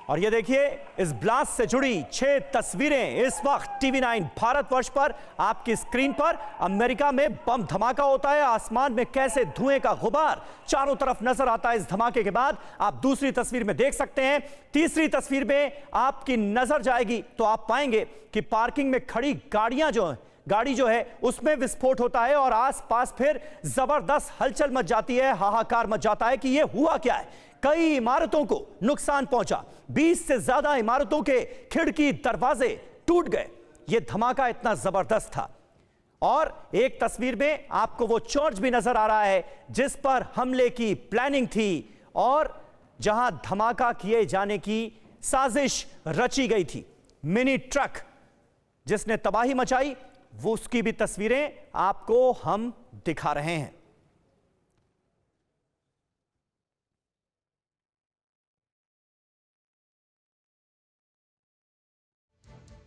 और ये देखिए इस ब्लास्ट से जुड़ी 6 तस्वीरें इस वक्त टीवी9 भारतवर्ष पर आपकी स्क्रीन पर। अमेरिका में बम धमाका होता है, आसमान में कैसे धुएं का गुबार चारों तरफ नजर आता है इस धमाके के बाद। आप दूसरी तस्वीर में देख सकते हैं। तीसरी तस्वीर में आपकी नजर जाएगी तो आप पाएंगे कि पार्किंग में खड़ी गाड़ी जो है उसमें विस्फोट होता है और आसपास फिर जबरदस्त हलचल मच जाती है, हाहाकार मच जाता है कि यह हुआ क्या है। कई इमारतों को नुकसान पहुंचा, 20 से ज्यादा इमारतों के खिड़की दरवाजे टूट गए। यह धमाका इतना जबरदस्त था। और एक तस्वीर में आपको वो चर्च भी नजर आ रहा है जिस पर हमले की प्लानिंग थी और जहां धमाका किए जाने की साजिश रची गई थी। मिनी ट्रक जिसने तबाही मचाई, वो उसकी भी तस्वीरें आपको हम दिखा रहे हैं।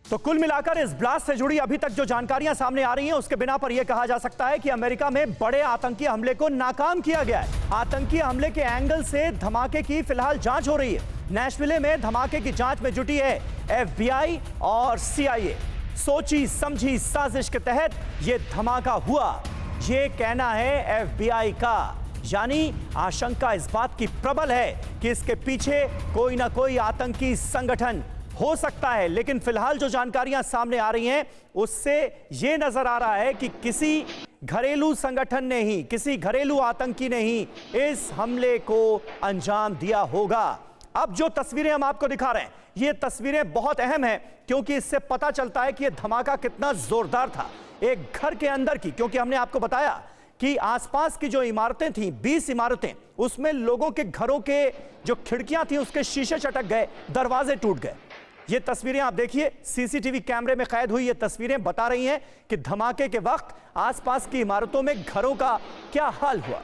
तो कुल मिलाकर इस ब्लास्ट से जुड़ी अभी तक जो जानकारियां सामने आ रही हैं उसके बिना पर यह कहा जा सकता है कि अमेरिका में बड़े आतंकी हमले को नाकाम किया गया है। आतंकी हमले के एंगल से धमाके की फिलहाल जांच हो रही है। नैशविले में धमाके की जांच में जुटी है FBI और CIA। सोची समझी साजिश के तहत यह धमाका हुआ, यह कहना है FBI का। यानी आशंका इस बात की प्रबल है कि इसके पीछे कोई ना कोई आतंकी संगठन हो सकता है। लेकिन फिलहाल जो जानकारियां सामने आ रही हैं उससे यह नजर आ रहा है कि किसी घरेलू संगठन ने ही, किसी घरेलू आतंकी ने ही इस हमले को अंजाम दिया होगा। अब जो तस्वीरें हम आपको दिखा रहे हैं, ये तस्वीरें बहुत अहम हैं क्योंकि इससे पता चलता है कि यह धमाका कितना जोरदार था। एक घर के अंदर की, क्योंकि हमने आपको बताया कि आसपास की जो इमारतें थीं, 20 इमारतें, उसमें लोगों के घरों के जो खिड़कियां थीं उसके शीशे चटक गए, दरवाजे टूट गए। ये तस्वीरें आप देखिए, CCTV कैमरे में कैद हुई ये तस्वीरें बता रही हैं कि धमाके के वक्त आसपास की इमारतों में घरों का क्या हाल हुआ।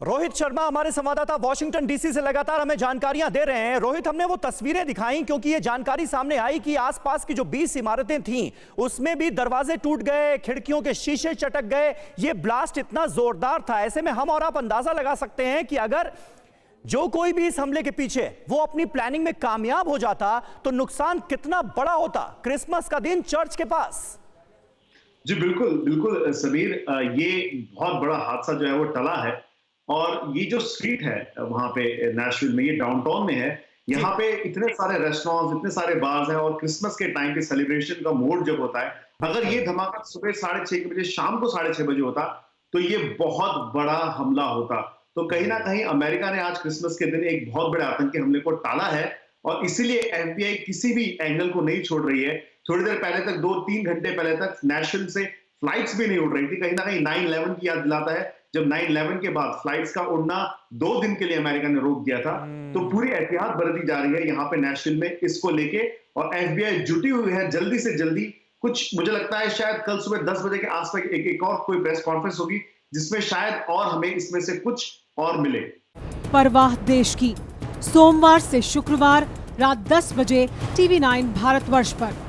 रोहित शर्मा हमारे संवाददाता वॉशिंगटन DC से लगातार हमें जानकारियां दे रहे हैं। रोहित, हमने वो तस्वीरें दिखाई क्योंकि ये जानकारी सामने आई कि आसपास की जो 20 इमारतें थीं उसमें भी दरवाजे टूट गए, खिड़कियों के शीशे चटक गए। ये ब्लास्ट इतना जोरदार था, ऐसे में हम और आप अंदाजा लगा सकते हैं कि अगर जो कोई भी इस हमले के पीछे वो अपनी प्लानिंग में कामयाब हो जाता तो नुकसान कितना बड़ा होता। क्रिसमस का दिन चर्च के पास। जी बिल्कुल बिल्कुल समीर, ये बहुत बड़ा हादसा जो है वो टला है। और ये जो स्ट्रीट है वहां पे नैशविल में, ये डाउनटाउन में है। यहाँ पे इतने सारे रेस्टोरेंट्स, इतने सारे बार्स हैं और क्रिसमस के टाइम के सेलिब्रेशन का मूड जब होता है, अगर ये धमाका सुबह 6:30 बजे, शाम को 6:30 बजे होता तो ये बहुत बड़ा हमला होता। तो कहीं ना कहीं अमेरिका ने आज क्रिसमस के दिन एक बहुत बड़े आतंकी हमले को टाला है और इसीलिए FBI किसी भी एंगल को नहीं छोड़ रही है। थोड़ी देर पहले तक, 2-3 घंटे पहले तक नैशविल से फ्लाइट्स भी नहीं उड़ रही थी। कहीं ना कहीं 9/11 की याद दिलाता है, जब 9/11 के बाद फ्लाइट्स का उड़ना 2 दिन के लिए अमेरिका ने रोक दिया था। तो पूरी एहतियात बरती जा रही है यहाँ पे नैशविल में इसको लेके, और FBI जुटी हुई है जल्दी से जल्दी। कुछ मुझे लगता है शायद कल सुबह 10 बजे के आसपास एक और कोई प्रेस कॉन्फ्रेंस होगी जिसमें शायद और हमें इसमें से कुछ और मिले। परवाह देश की, सोमवार से शुक्रवार रात 10 बजे TV9 भारतवर्ष पर।